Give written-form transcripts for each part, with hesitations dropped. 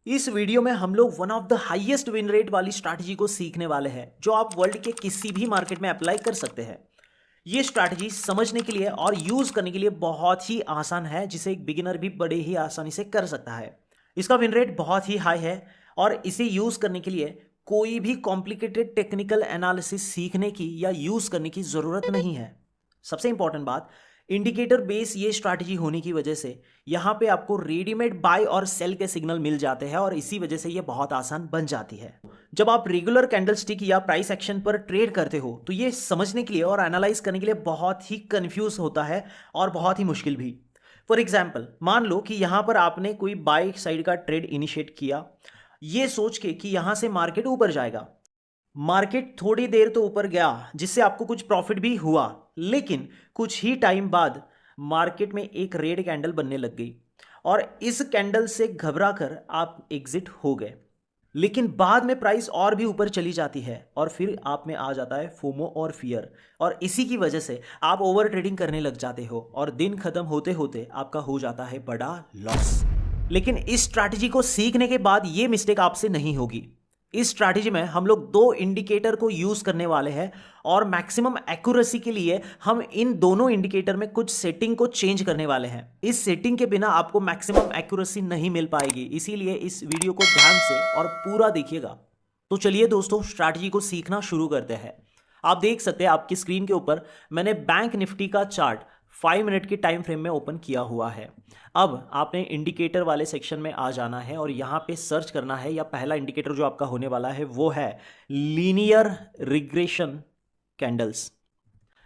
इस वीडियो में हम लोग one of the highest win rate वाली स्ट्रैटेजी को सीखने वाले हैं जो आप वर्ल्ड के किसी भी मार्केट में अप्लाई कर सकते हैं। ये स्ट्रैटेजी समझने के लिए और यूज करने के लिए बहुत ही आसान है, जिसे एक बिगिनर भी बड़े ही आसानी से कर सकता है। इसका विन रेट बहुत ही हाई है और इसे यूज करने के लिए कोई भी कॉम्प्लिकेटेड टेक्निकल एनालिसिस सीखने की या यूज करने की जरूरत नहीं है। सबसे इंपॉर्टेंट बात, इंडिकेटर बेस ये स्ट्रैटेजी होने की वजह से यहाँ पे आपको रेडीमेड बाय और सेल के सिग्नल मिल जाते हैं और इसी वजह से ये बहुत आसान बन जाती है। जब आप रेगुलर कैंडलस्टिक या प्राइस एक्शन पर ट्रेड करते हो तो ये समझने के लिए और एनालाइज करने के लिए बहुत ही कंफ्यूज होता है और बहुत ही मुश्किल भी। फॉर एग्जाम्पल, मान लो कि यहाँ पर आपने कोई बाय साइड का ट्रेड इनिशिएट किया, ये सोच के कि यहाँ से मार्केट ऊपर जाएगा। मार्केट थोड़ी देर तो ऊपर गया जिससे आपको कुछ प्रॉफिट भी हुआ, लेकिन कुछ ही टाइम बाद मार्केट में एक रेड कैंडल बनने लग गई और इस कैंडल से घबरा कर आप एग्जिट हो गए। लेकिन बाद में प्राइस और भी ऊपर चली जाती है और फिर आप में आ जाता है फोमो और फियर, और इसी की वजह से आप ओवर ट्रेडिंग करने लग जाते हो और दिन खत्म होते होते आपका हो जाता है बड़ा लॉस। लेकिन इस स्ट्रैटेजी को सीखने के बाद ये मिस्टेक आपसे नहीं होगी। इस स्ट्रैटेजी में हम लोग दो इंडिकेटर को यूज करने वाले हैं और मैक्सिमम एक्यूरेसी के लिए हम इन दोनों इंडिकेटर में कुछ सेटिंग को चेंज करने वाले हैं। इस सेटिंग के बिना आपको मैक्सिमम एक्यूरेसी नहीं मिल पाएगी, इसीलिए इस वीडियो को ध्यान से और पूरा देखिएगा। तो चलिए दोस्तों, स्ट्रैटेजी को सीखना शुरू करते हैं। आप देख सकते हैं आपकी स्क्रीन के ऊपर मैंने बैंक निफ्टी का चार्ट 5 मिनट के टाइम फ्रेम में ओपन किया हुआ है। अब आपने इंडिकेटर वाले सेक्शन में आ जाना है और यहाँ पे सर्च करना है, या पहला इंडिकेटर जो आपका होने वाला है वो है लीनियर रिग्रेशन कैंडल्स।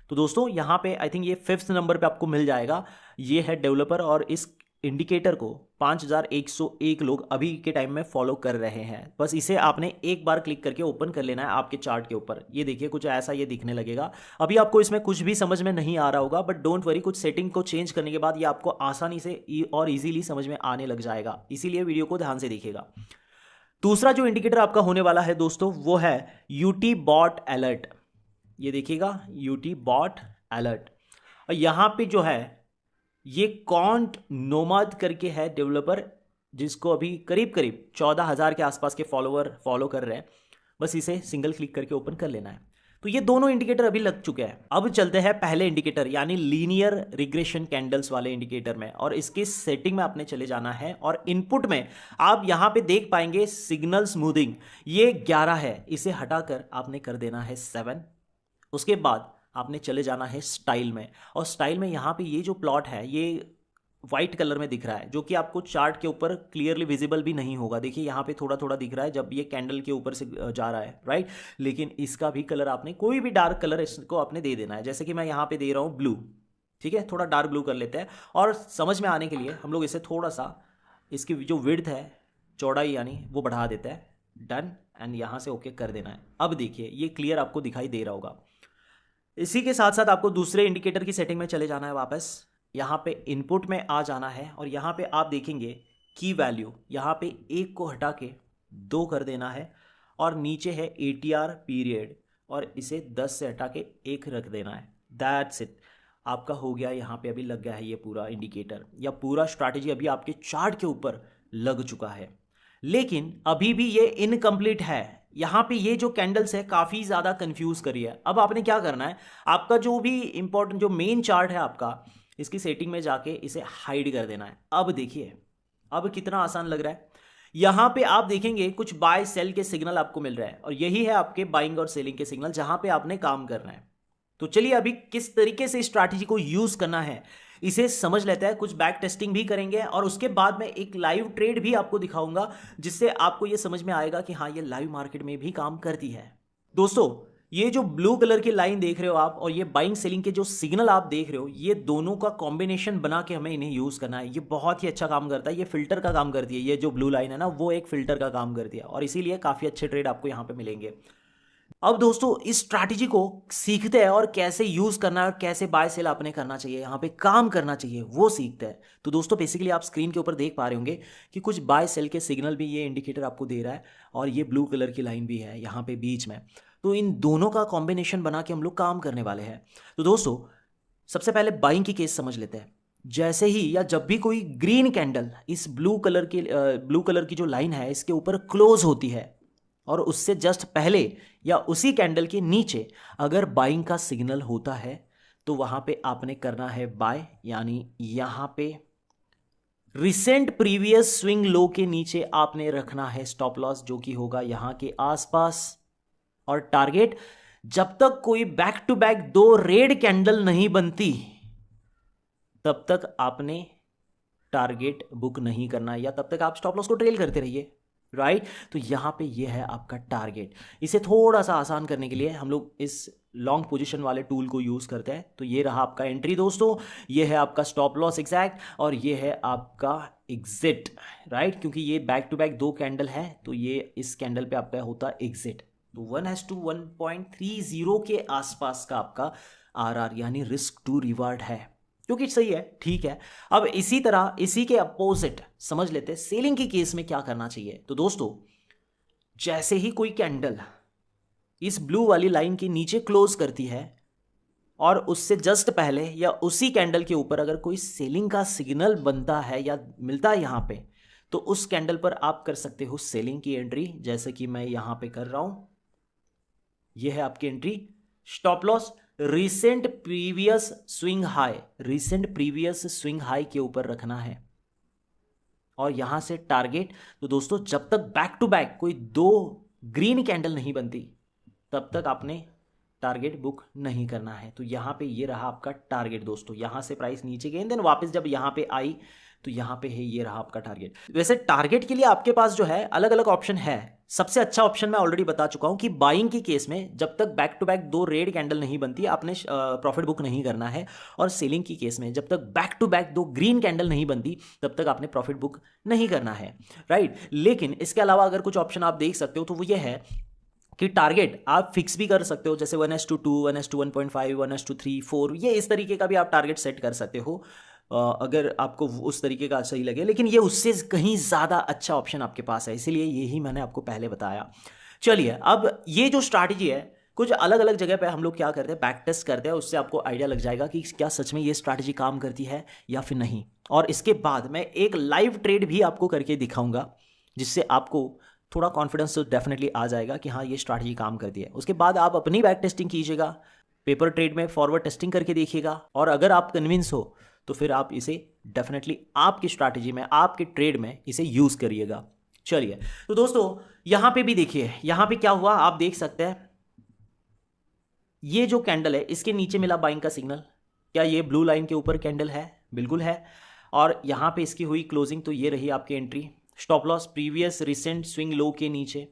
तो दोस्तों यहाँ पे आई थिंक ये 5th नंबर पे आपको मिल जाएगा। ये है डेवलपर और इस इंडिकेटर को 5101 लोग अभी के टाइम में फॉलो कर रहे हैं। बस इसे आपने एक बार क्लिक करके ओपन कर लेना है आपके चार्ट के ऊपर। ये देखिए कुछ ऐसा ये दिखने लगेगा। अभी आपको इसमें कुछ भी समझ में नहीं आ रहा होगा, बट डोंट वरी, कुछ सेटिंग को चेंज करने के बाद ये आपको आसानी से और इजीली समझ में आने लग जाएगा, इसीलिए वीडियो को ध्यान से देखिएगा। दूसरा जो इंडिकेटर आपका होने वाला है दोस्तों वो है यूटी बॉट अलर्ट। ये देखिएगा यूटी बॉट अलर्ट, और यहाँ पे जो है ये कॉन्ट नोमाद करके है डेवलपर, जिसको अभी करीब करीब 14,000 के आसपास के फॉलोवर फॉलो कर रहे हैं। बस इसे सिंगल क्लिक करके ओपन कर लेना है। तो ये दोनों इंडिकेटर अभी लग चुके हैं। अब चलते हैं पहले इंडिकेटर यानी लीनियर रिग्रेशन कैंडल्स वाले इंडिकेटर में, और इसकी सेटिंग में आपने चले जाना है और इनपुट में आप यहां पे देख पाएंगे सिग्नल स्मूथिंग, ये 11 है, इसे हटाकर आपने कर देना है 7। उसके बाद आपने चले जाना है स्टाइल में, और स्टाइल में यहाँ पे ये जो प्लॉट है ये वाइट कलर में दिख रहा है, जो कि आपको चार्ट के ऊपर क्लियरली विजिबल भी नहीं होगा। देखिए यहाँ पे थोड़ा थोड़ा दिख रहा है जब ये कैंडल के ऊपर से जा रहा है, राइट। लेकिन इसका भी कलर आपने कोई भी डार्क कलर इसको आपने दे देना है, जैसे कि मैं यहाँ पे दे रहा हूँ ब्लू। ठीक है, थोड़ा डार्क ब्लू कर लेते हैं, और समझ में आने के लिए हम लोग इसे थोड़ा सा इसकी जो विड्थ है, चौड़ाई यानी, वो बढ़ा देते हैं। डन, एंड यहाँ से ओके कर देना है। अब देखिए ये क्लियर आपको दिखाई दे रहा होगा। इसी के साथ साथ आपको दूसरे इंडिकेटर की सेटिंग में चले जाना है वापस। यहाँ पे इनपुट में आ जाना है और यहाँ पे आप देखेंगे की वैल्यू, यहाँ पे 1 को हटा के 2 कर देना है, और नीचे है ATR पीरियड, और इसे 10 से हटा के 1 रख देना है। दैट्स इट, आपका हो गया। यहाँ पे अभी लग गया है ये पूरा इंडिकेटर या पूरा स्ट्रैटेजी अभी आपके चार्ट के ऊपर लग चुका है। लेकिन अभी भी ये इनकम्प्लीट है। यहाँ पे ये जो कैंडल्स है काफ़ी ज़्यादा कंफ्यूज करी है। अब आपने क्या करना है, आपका जो भी इंपॉर्टेंट जो मेन चार्ट है आपका, इसकी सेटिंग में जाके इसे हाइड कर देना है। अब देखिए अब कितना आसान लग रहा है। यहाँ पे आप देखेंगे कुछ बाय सेल के सिग्नल आपको मिल रहा है, और यही है आपके बाइंग और सेलिंग के सिग्नल जहाँ पे आपने काम करना है। तो चलिए अभी किस तरीके से स्ट्रैटेजी को यूज करना है इसे समझ लेते हैं। कुछ बैक टेस्टिंग भी करेंगे और उसके बाद में एक लाइव ट्रेड भी आपको दिखाऊंगा, जिससे आपको यह समझ में आएगा कि हाँ ये लाइव मार्केट में भी काम करती है। दोस्तों ये जो ब्लू कलर की लाइन देख रहे हो आप और ये बाइंग सेलिंग के जो सिग्नल आप देख रहे हो, ये दोनों का कॉम्बिनेशन बना के हमें इन्हें यूज करना है। ये बहुत ही अच्छा काम करता है, ये फिल्टर का काम करती है। ये जो ब्लू लाइन है ना, वो एक फिल्टर का काम करती है, और इसीलिए काफी अच्छे ट्रेड आपको यहाँ पे मिलेंगे। अब दोस्तों इस स्ट्रैटेजी को सीखते हैं और कैसे यूज करना है और कैसे बाय सेल आपने करना चाहिए, यहाँ पे काम करना चाहिए, वो सीखते हैं। तो दोस्तों बेसिकली आप स्क्रीन के ऊपर देख पा रहे होंगे कि कुछ बाय सेल के सिग्नल भी ये इंडिकेटर आपको दे रहा है, और ये ब्लू कलर की लाइन भी है यहाँ पे बीच में। तो इन दोनों का कॉम्बिनेशन बना के हम लोग काम करने वाले हैं। तो दोस्तों सबसे पहले बाइंग की केस समझ लेते हैं। जैसे ही या जब भी कोई ग्रीन कैंडल इस ब्लू कलर की जो लाइन है इसके ऊपर क्लोज होती है और उससे जस्ट पहले या उसी कैंडल के नीचे अगर बाइंग का सिग्नल होता है तो वहां पे आपने करना है बाय, यानी यहां पे रिसेंट प्रीवियस स्विंग लो के नीचे आपने रखना है स्टॉप लॉस, जो कि होगा यहां के आसपास। और टारगेट, जब तक कोई back to back 2 red candle नहीं बनती तब तक आपने टारगेट बुक नहीं करना, या तब तक आप स्टॉप लॉस को ट्रेल करते रहिए, राइट। तो यहां पे ये है आपका टारगेट। इसे थोड़ा सा आसान करने के लिए हम लोग इस लॉन्ग पोजीशन वाले टूल को यूज करते हैं। तो ये रहा आपका एंट्री दोस्तों, ये है आपका स्टॉप लॉस एग्जैक्ट, और ये है आपका एग्जिट, राइट। क्योंकि ये बैक टू बैक 2 कैंडल है तो ये इस कैंडल पे आपका होता है एग्जिट। तो 1:1.30 के आसपास का आपका आरआर यानी रिस्क टू रिवार्ड है, क्योंकि सही है, ठीक है। अब इसी तरह इसी के अपोजिट समझ लेते हैं सेलिंग के केस में क्या करना चाहिए। तो दोस्तों, जैसे ही कोई कैंडल इस ब्लू वाली लाइन के नीचे क्लोज करती है और उससे जस्ट पहले या उसी कैंडल के ऊपर अगर कोई सेलिंग का सिग्नल बनता है या मिलता है यहां पे, तो उस कैंडल पर आप कर सकते हो सेलिंग की एंट्री, जैसे कि मैं यहां पे कर रहा हूं। यह है आपकी entry. Stop loss recent previous swing high के ऊपर रखना है, और यहां से टारगेट। तो दोस्तों, जब तक बैक टू बैक कोई 2 ग्रीन कैंडल नहीं बनती तब तक आपने टारगेट बुक नहीं करना है। तो यहां पे ये रहा आपका टारगेट दोस्तों। यहां से प्राइस नीचे गई, देन वापस जब यहां पे आई तो यहां पे है, ये रहा आपका टारगेट। वैसे टारगेट के लिए आपके पास जो है अलग अलग ऑप्शन है। सबसे अच्छा ऑप्शन मैं ऑलरेडी बता चुका हूं कि बाइंग के केस में जब तक back to back 2 red candle नहीं बनती आपने प्रॉफिट बुक नहीं करना है, और सेलिंग की केस में जब तक back to back 2 green candle नहीं बनती तब तक आपने प्रॉफिट बुक नहीं करना है, राइट। लेकिन इसके अलावा अगर कुछ ऑप्शन आप देख सकते हो तो वो ये है कि टारगेट आप फिक्स भी कर सकते हो, जैसे 1:2, 1:1.5, 1:3, 4, ये इस तरीके का भी आप टारगेट सेट कर सकते हो अगर आपको उस तरीके का सही लगे। लेकिन ये उससे कहीं ज़्यादा अच्छा ऑप्शन आपके पास है, इसीलिए यही मैंने आपको पहले बताया। चलिए, अब ये जो स्ट्रैटेजी है कुछ अलग अलग जगह पे हम लोग क्या करते हैं, बैक टेस्ट करते हैं, उससे आपको आइडिया लग जाएगा कि क्या सच में ये स्ट्रैटेजी काम करती है या फिर नहीं। और इसके बाद मैं एक लाइव ट्रेड भी आपको करके दिखाऊंगा, जिससे आपको थोड़ा कॉन्फिडेंस तो डेफिनेटली आ जाएगा कि हाँ ये स्ट्रैटेजी काम करती है। उसके बाद आप अपनी बैक टेस्टिंग कीजिएगा, पेपर ट्रेड में फॉरवर्ड टेस्टिंग करके देखिएगा, और अगर आप कन्विंस हो तो फिर आप इसे डेफिनेटली आपकी स्ट्रैटेजी में, आपके ट्रेड में इसे यूज करिएगा। चलिए, तो दोस्तों यहां पे भी देखिए, यहां पे क्या हुआ आप देख सकते हैं। ये जो कैंडल है इसके नीचे मिला बाइंग का सिग्नल। क्या ये ब्लू लाइन के ऊपर कैंडल है? बिल्कुल है। और यहां पे इसकी हुई क्लोजिंग, तो ये रही आपकी entry. Stop loss previous recent swing low के नीचे,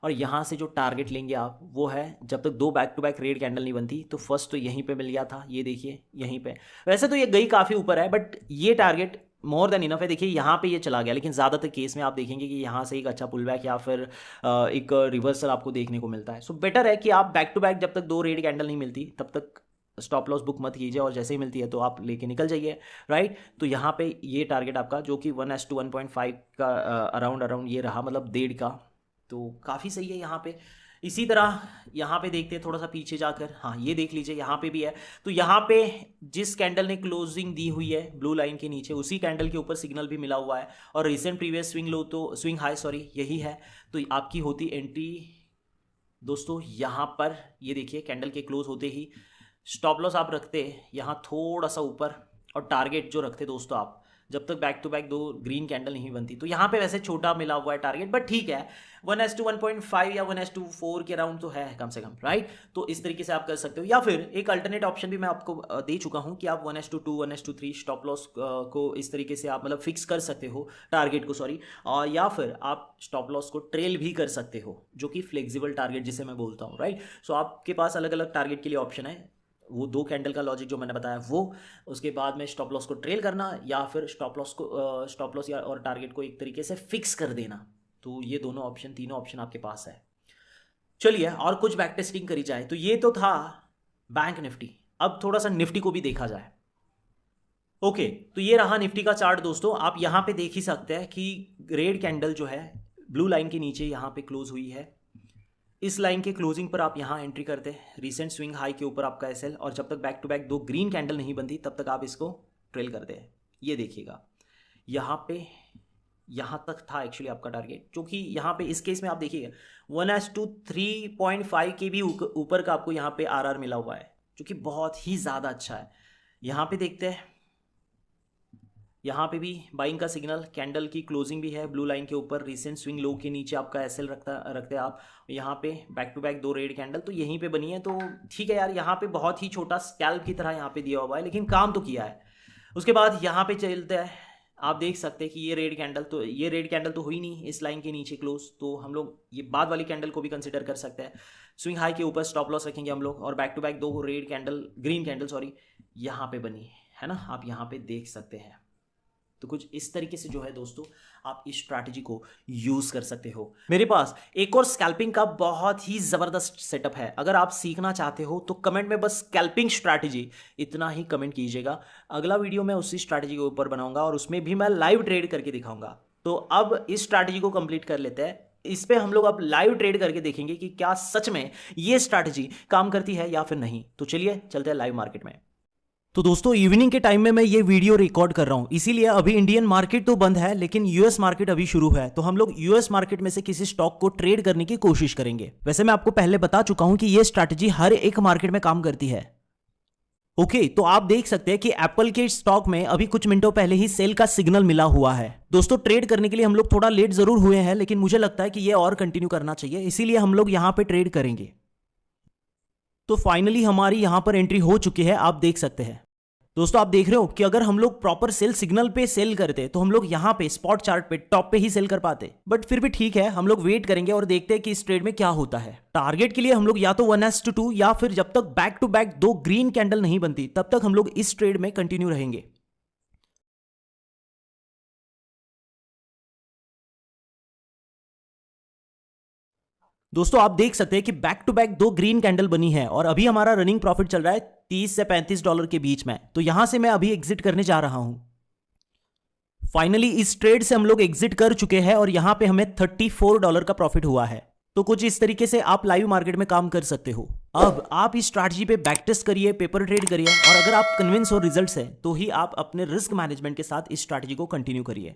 और यहाँ से जो टारगेट लेंगे आप वो है जब तक 2 back to back red candle नहीं बनती। तो फर्स्ट तो यहीं पे मिल गया था, ये देखिए यहीं पे। वैसे तो ये गई काफ़ी ऊपर है, बट ये टारगेट मोर देन इनफ है। देखिए यहाँ पे ये चला गया, लेकिन ज़्यादातर केस में आप देखेंगे कि यहाँ से एक अच्छा पुल बैक या फिर एक रिवर्सल आपको देखने को मिलता है। सो बेटर है कि आप बैक टू बैक जब तक 2 रेड कैंडल नहीं मिलती तब तक स्टॉप लॉस बुक मत कीजिए, और जैसे ही मिलती है तो आप लेके निकल जाइए, राइट। तो यहाँ पे ये टारगेट आपका जो कि 1:1.5 का अराउंड ये रहा, मतलब 1.5 का, तो काफ़ी सही है यहाँ पे। इसी तरह यहाँ पे देखते हैं थोड़ा सा पीछे जाकर, हाँ ये देख लीजिए यहाँ पे भी है। तो यहाँ पे जिस कैंडल ने क्लोजिंग दी हुई है ब्लू लाइन के नीचे, उसी कैंडल के ऊपर सिग्नल भी मिला हुआ है, और रिसेंट प्रीवियस स्विंग हाई यही है। तो आपकी होती एंट्री दोस्तों यहाँ पर, ये देखिए कैंडल के क्लोज होते ही स्टॉप लॉस आप रखते यहाँ थोड़ा सा ऊपर, और टारगेट जो रखते दोस्तों आप जब तक back to back 2 green candle नहीं बनती। तो यहाँ पे वैसे छोटा मिला हुआ है टारगेट, बट ठीक है, 1:1.5 या 1:4 के अराउंड तो है कम से कम, राइट। तो इस तरीके से आप कर सकते हो, या फिर एक अल्टरनेट ऑप्शन भी मैं आपको दे चुका हूँ कि आप 1:2, 1:3 स्टॉप लॉस को इस तरीके से आप मतलब फिक्स कर सकते हो, टारगेट को सॉरी, और या फिर आप स्टॉप लॉस को ट्रेल भी कर सकते हो, जो कि फ्लेक्सिबल टारगेट जिसे मैं बोलता हूँ, राइट। सो आपके पास अलग अलग टारगेट के लिए ऑप्शन है, वो 2 कैंडल का लॉजिक जो मैंने बताया वो, उसके बाद में स्टॉप लॉस को ट्रेल करना, या फिर स्टॉप लॉस या और टारगेट को एक तरीके से फिक्स कर देना। तो ये दोनों ऑप्शन, तीनों ऑप्शन आपके पास है। चलिए, और कुछ बैक टेस्टिंग करी जाए। तो ये तो था बैंक निफ्टी, अब थोड़ा सा निफ्टी को भी देखा जाए। ओके, तो ये रहा निफ्टी का चार्ट दोस्तों। आप यहाँ पे देख ही सकते हैं कि रेड कैंडल जो है ब्लू लाइन के नीचे यहाँ पे क्लोज हुई है। इस लाइन के क्लोजिंग पर आप यहाँ एंट्री करते हैं, रिसेंट स्विंग हाई के ऊपर आपका एसएल, और जब तक back to back 2 green candle नहीं बनती तब तक आप इसको ट्रेल करते हैं। ये देखिएगा यहाँ पे, यहाँ तक था एक्चुअली आपका टारगेट, जो कि यहाँ पे इस केस में आप देखिएगा 1:3.5 के भी ऊपर का आपको यहाँ पे आरआर मिला हुआ है, जो कि बहुत ही ज़्यादा अच्छा है। यहाँ पे देखते हैं, यहाँ पे भी बाइंग का सिग्नल, कैंडल की क्लोजिंग भी है ब्लू लाइन के ऊपर, रिसेंट स्विंग लो के नीचे आपका एसएल रखते हैं आप। यहाँ पे back to back 2 red candle तो यहीं पे बनी है, तो ठीक है यार, यहाँ पे बहुत ही छोटा स्कैल्प की तरह यहाँ पे दिया हुआ है, लेकिन काम तो किया है। उसके बाद यहाँ पे चलते हैं, आप देख सकते हैं कि ये रेड कैंडल तो हुई नहीं इस लाइन के नीचे क्लोज, तो हम लोग ये बाद वाली कैंडल को भी कंसिडर कर सकते हैं। स्विंग हाई के ऊपर स्टॉप लॉस रखेंगे हम लोग, और back to back 2 green candle यहाँ पे बनी है ना, आप यहाँ पे देख सकते हैं। तो कुछ इस तरीके से जो है दोस्तों आप इस स्ट्रैटेजी को यूज कर सकते हो। मेरे पास एक और स्कैल्पिंग का बहुत ही जबरदस्त सेटअप है, अगर आप सीखना चाहते हो तो कमेंट में बस स्कैल्पिंग स्ट्रैटेजी इतना ही कमेंट कीजिएगा। अगला वीडियो मैं उसी स्ट्रैटेजी के ऊपर बनाऊंगा और उसमें भी मैं लाइव ट्रेड करके दिखाऊंगा। तो अब इस स्ट्रैटेजी को कंप्लीट कर लेते हैं, इस पे हम लोग अब लाइव ट्रेड करके देखेंगे कि क्या सच में ये स्ट्रैटेजी काम करती है या फिर नहीं। तो चलिए चलते हैं लाइव मार्केट में। तो दोस्तों इवनिंग के टाइम में मैं ये वीडियो रिकॉर्ड कर रहा हूँ, इसीलिए अभी इंडियन मार्केट तो बंद है लेकिन यूएस मार्केट अभी शुरू है, तो हम लोग यूएस मार्केट में से किसी स्टॉक को ट्रेड करने की कोशिश करेंगे। वैसे मैं आपको पहले बता चुका हूं कि ये स्ट्रैटेजी हर एक मार्केट में काम करती है। ओके, तो आप देख सकते हैं कि एप्पल के स्टॉक में अभी कुछ मिनटों पहले ही सेल का सिग्नल मिला हुआ है। दोस्तों ट्रेड करने के लिए हम लोग थोड़ा लेट जरूर हुए हैं, लेकिन मुझे लगता है कि ये और कंटिन्यू करना चाहिए, इसीलिए हम लोग यहां पे ट्रेड करेंगे। तो फाइनली हमारी यहां पर एंट्री हो चुकी है, आप देख सकते हैं। दोस्तों आप देख रहे हो कि अगर हम लोग प्रॉपर सेल सिग्नल पे सेल करते तो हम लोग यहाँ पे स्पॉट चार्ट पे टॉप पे ही सेल कर पाते, बट फिर भी ठीक है, हम लोग वेट करेंगे और देखते हैं कि इस ट्रेड में क्या होता है। टारगेट के लिए हम लोग या तो 1:2 या फिर जब तक back to back 2 green candle नहीं बनती तब तक हम लोग इस ट्रेड में कंटिन्यू रहेंगे। दोस्तों आप देख सकते हैं कि back to back 2 green candle बनी है और अभी हमारा रनिंग प्रॉफिट चल रहा है $30 से $35 के बीच में, तो यहां से मैं अभी एग्जिट करने जा रहा हूं। फाइनली इस ट्रेड से हम लोग एग्जिट कर चुके हैं और यहां पे हमें $34 का प्रॉफिट हुआ है। तो कुछ इस तरीके से आप लाइव मार्केट में काम कर सकते हो। अब आप इस स्ट्रैटेजी पे बैक टेस्ट करिए, पेपर ट्रेड करिए, और अगर आप कन्विंस हो रिजल्ट से तो ही आप अपने रिस्क मैनेजमेंट के साथ इस स्ट्रैटेजी को कंटिन्यू करिए।